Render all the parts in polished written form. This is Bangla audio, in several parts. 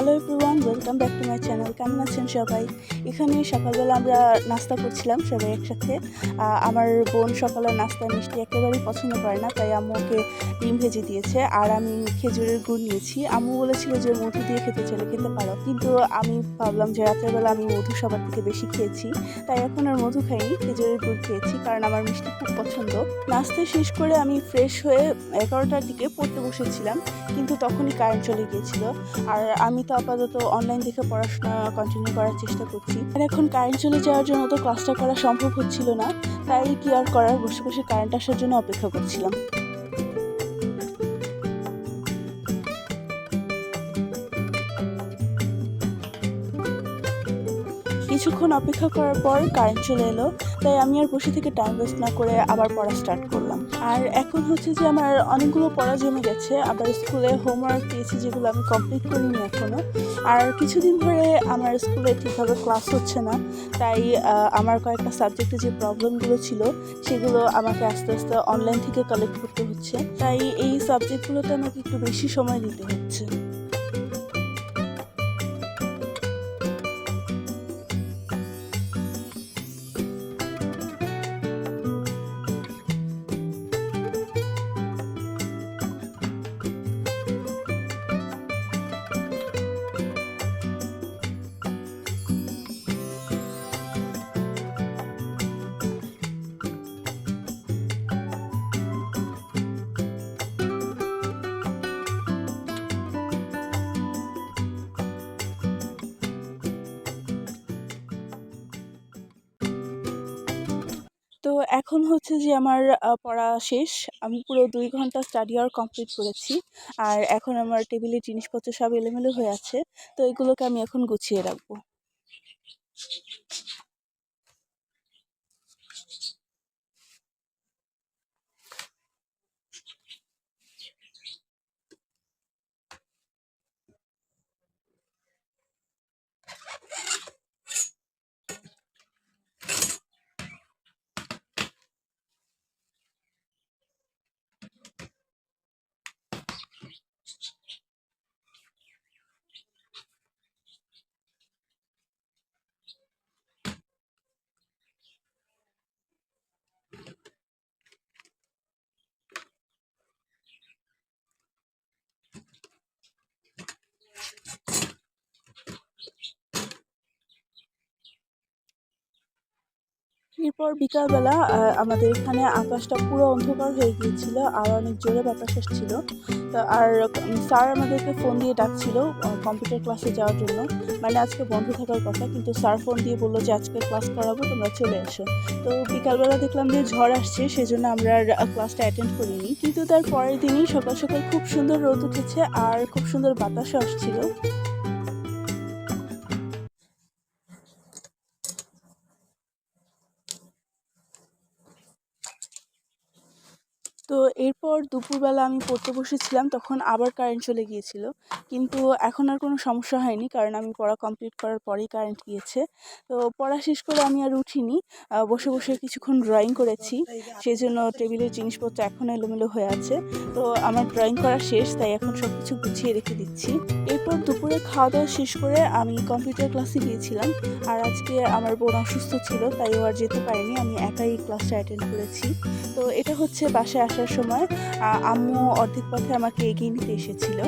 Hello everyone, welcome back to my channel. কেমন আছেন সবাই? এখানে সকালবেলা আমরা নাস্তা করছিলাম সবাই একসাথে। আমার বোন সকালের নাস্তা মিষ্টি একেবারেই পছন্দ করে না, তাই আম্মু ওকে ডিম ভেজে দিয়েছে আর আমি খেজুরের গুড় নিয়েছি। আম্মু বলেছিল যে মধু দিয়ে খেতে চাইলে খেতে পারো, কিন্তু আমি ভাবলাম যে রাতের বেলা আমি মধু সবার থেকে বেশি খেয়েছি, তাই এখন আর মধু খাইনি, খেজুরের গুড় খেয়েছি কারণ আমার মিষ্টি খুব পছন্দ। নাস্তা শেষ করে আমি ফ্রেশ হয়ে 11টার দিকে পড়তে বসেছিলাম, কিন্তু তখনই কারেন্ট চলে গিয়েছিল। আর আমি তো আপাতত অনলাইন দেখে পড়াশোনা কন্টিনিউ করার চেষ্টা করছি। আর এখন কারেন্ট চলে যাওয়ার জন্য তো ক্লাসটা করা সম্ভব হচ্ছিল না, তাই কি আর করার, বসে বসে কারেন্ট আসার জন্য অপেক্ষা করছিলাম। কিছুক্ষণ অপেক্ষা করার পর কারেন্ট চলে এলো, তাই আমি আর বসে থেকে টাইম ওয়েস্ট না করে আবার পড়া স্টার্ট করলাম। আর এখন হচ্ছে যে আমার অনেকগুলো পড়া জমে গেছে, আবার স্কুলে হোমওয়ার্ক দিয়েছি যেগুলো আমি কমপ্লিট করিনি এখনও। আর কিছুদিন ধরে আমার স্কুলে ঠিকভাবে ক্লাস হচ্ছে না, তাই আমার কয়েকটা সাবজেক্টে যে প্রবলেমগুলো ছিল সেগুলো আমাকে আস্তে আস্তে অনলাইন থেকে কালেক্ট করতে হচ্ছে, তাই এই সাবজেক্টগুলোতে আমাকে একটু বেশি সময় দিতে হচ্ছে। তো এখন হচ্ছে যে আমার পড়া শেষ। আমি পুরো 2 ঘন্টা স্টাডি আওয়ার কমপ্লিট করেছি। আর এখন আমার টেবিলে জিনিসপত্র সব এলোমেলো হয়ে আছে। তো এগুলোকে আমি এখন গুছিয়ে রাখবো। এরপর বিকালবেলা আমাদের এখানে আকাশটা পুরো অন্ধকার হয়ে গিয়েছিল আর অনেক জোরে বাতাস আসছিল। তো আর স্যার আমাদেরকে ফোন দিয়ে ডাকছিল কম্পিউটার ক্লাসে যাওয়ার জন্য। মানে আজকে বন্ধ থাকার কথা, কিন্তু স্যার ফোন দিয়ে বললো যে আজকে ক্লাস করাবো, তোমরা চলে এসো। তো বিকালবেলা দেখলাম যে ঝড় আসছে, সেজন্য আমরা আর ক্লাসটা অ্যাটেন্ড করিনি, কিন্তু তার পরের দিনই সকাল সকাল খুব সুন্দর রোদ উঠেছে আর খুব সুন্দর বাতাসও আসছিল। তো এরপর দুপুরবেলা আমি পড়তে বসেছিলাম, তখন আবার কারেন্ট চলে গিয়েছিল, কিন্তু এখন আর কোনো সমস্যা হয়নি কারণ আমি পড়া কমপ্লিট করার পরেই কারেন্ট গিয়েছে। তো পড়া শেষ করে আমি আর উঠিনি, বসে বসে কিছুক্ষণ ড্রয়িং করেছি, সেই জন্য টেবিলের জিনিসপত্র এখন এলোমেলো হয়ে আছে। তো আমার ড্রয়িং করা শেষ, তাই এখন সব কিছু গুছিয়ে রেখে দিচ্ছি। এরপর দুপুরে খাওয়া দাওয়া শেষ করে আমি কম্পিউটার ক্লাসে গিয়েছিলাম। আর আজকে আমার বোন অসুস্থ ছিল, তাই ও আর যেতে পারিনি, আমি একাই ক্লাসটা অ্যাটেন্ড করেছি। তো এটা হচ্ছে বাসায় আসার সময় আম্মু অর্ধেক পথে আমাকে এগিয়ে নিতে এসেছিল।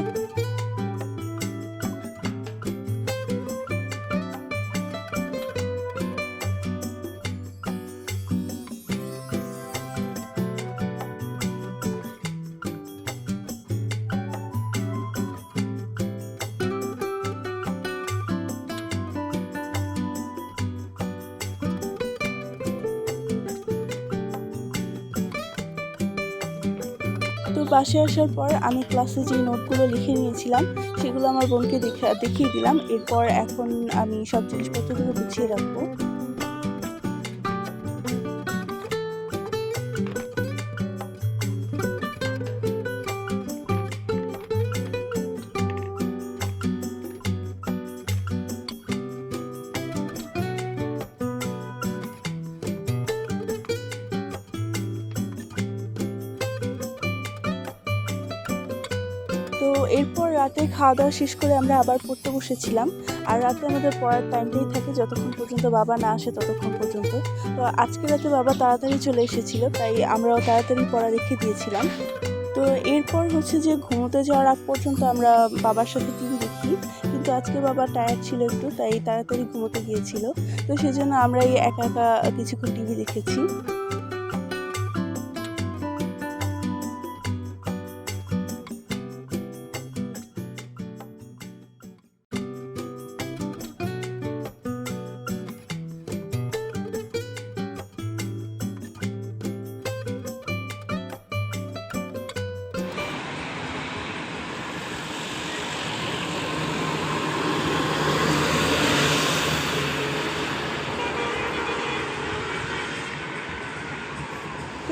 তো বাসায় আসার পর আমি ক্লাসে যে নোটগুলো লিখে নিয়েছিলাম সেগুলো আমার বোনকে দেখিয়ে দিলাম। এরপর এখন আমি সব জিনিসপত্রগুলো গুছিয়ে রাখবো। তো এরপর রাতে খাওয়া দাওয়া শেষ করে আমরা আবার পড়তে বসেছিলাম। আর রাতে আমাদের পড়ার টাইমটাই থাকে যতক্ষণ পর্যন্ত বাবা না আসে ততক্ষণ পর্যন্ত। তো আজকে রাতে বাবা তাড়াতাড়ি চলে এসেছিল, তাই আমরাও তাড়াতাড়ি পড়া রেখে দিয়েছিলাম। তো এরপর হচ্ছে যে ঘুমোতে যাওয়ার আগ পর্যন্ত আমরা বাবার সাথে টিভি দেখি, কিন্তু আজকে বাবা টায়ার্ড ছিল একটু, তাই তাড়াতাড়ি ঘুমোতে গিয়েছিল। তো সেজন্য আমরা এই একা একা কিছুক্ষণ টিভি দেখেছি।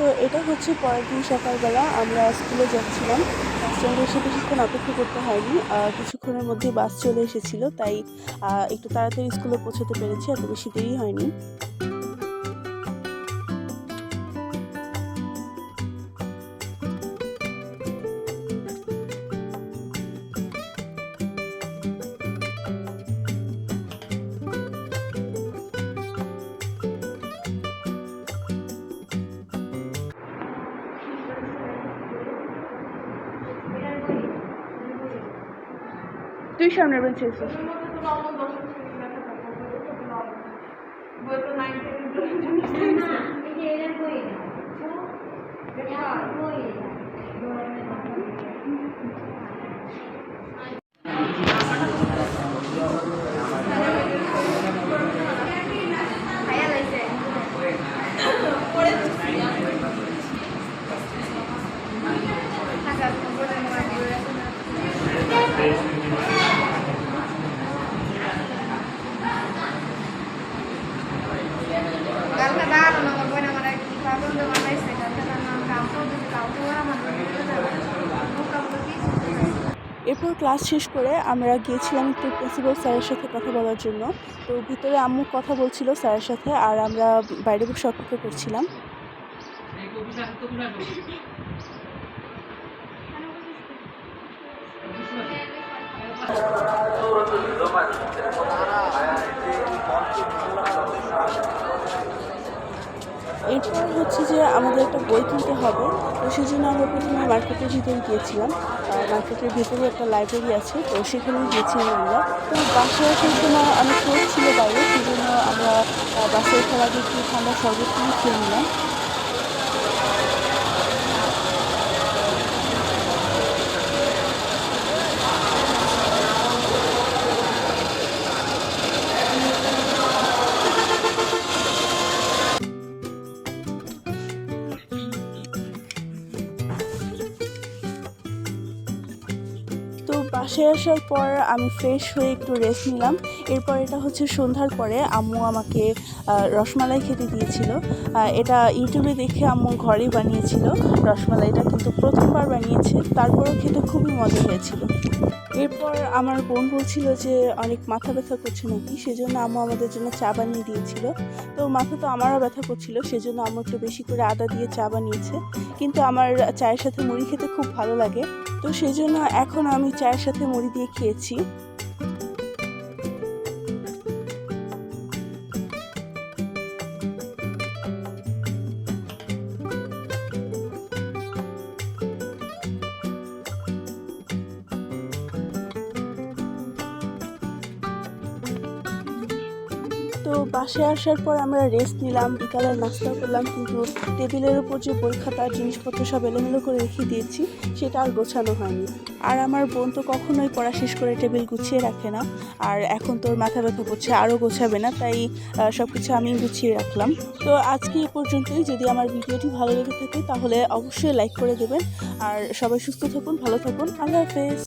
তো এটা হচ্ছে পরের দিন সকালবেলা আমরা স্কুলে যাচ্ছিলাম। বাস স্ট্যান্ডে এসে বেশিক্ষণ অপেক্ষা করতে হয়নি, কিছুক্ষণের মধ্যে বাস চলে এসেছিল, তাই একটু তাড়াতাড়ি স্কুলে পৌঁছাতে পেরেছি, এত বেশি দেরি হয়নি। তুই সামনের বেঞ্চে এসেছিস। এরপর ক্লাস শেষ করে আমরা গিয়েছিলাম একটু প্রিন্সিপাল স্যারের সাথে কথা বলার জন্য। তো ভিতরে আম্মু কথা বলছিল স্যারের সাথে, আর আমরা বাইরে বসে অপেক্ষা করছিলাম। এরপর হচ্ছে যে আমাদের একটা বই কিনতে হবে, তো সেই জন্য আমরা প্রথমে মার্কেটের ভিতরে গিয়েছিলাম। মার্কেটের ভিতরে একটা লাইব্রেরি আছে, তো সেখানে গিয়েছিলাম আমরা। তো বাসে আসার সময় অনেক রোদ ছিল বাইরে, সেই জন্য আমরা বাসে ওঠার আগে একটু ঠান্ডা শরবত কিনে খেয়ে নিলাম। তো বাসায় আসার পর আমি ফ্রেশ হয়ে একটু রেস্ট নিলাম। এরপর এটা হচ্ছে সন্ধ্যার পরে আম্মু আমাকে রসমালাই খেতে দিয়েছিল। এটা ইউটিউবে দেখে আম্মু ঘরেই বানিয়েছিল রসমালাইটা, কিন্তু প্রথমবার বানিয়েছে, তারপরও খেতে খুবই মজা হয়েছিল। এরপর আমার বোন বলছিল যে অনেক মাথা ব্যথা করছে নাকি, সেজন্য আম্মু আমাদের জন্য চা বানিয়ে দিয়েছিল। তো মাথা তো আমারও ব্যথা করছিল, সেজন্য আম্মু একটু বেশি করে আদা দিয়ে চা বানিয়েছে। কিন্তু আমার চায়ের সাথে মুড়ি খেতে খুব ভালো লাগে, তো সেই জন্য এখন আমি চায়ের সাথে মুড়ি দিয়ে খেয়েছি। তো বাসায় আসার পর আমরা রেস্ট নিলাম, বিকালের নাস্তা করলাম, কিন্তু টেবিলের উপর যে বই খাতা জিনিসপত্র সব এলোমেলো করে রেখে দিয়েছি, সেটা আর গোছানো হয়নি। আর আমার বোন তো কখনোই পড়া শেষ করে টেবিল গুছিয়ে রাখে না, আর এখন তোর মাথা ব্যথা করছে, আরও গোছাবে না, তাই সব কিছু আমি গুছিয়ে রাখলাম। তো আজকে এই পর্যন্তই। যদি আমার ভিডিওটি ভালো লেগে থাকে তাহলে অবশ্যই লাইক করে দেবেন, আর সবাই সুস্থ থাকুন, ভালো থাকুন, আল্লাহ হাফেজ।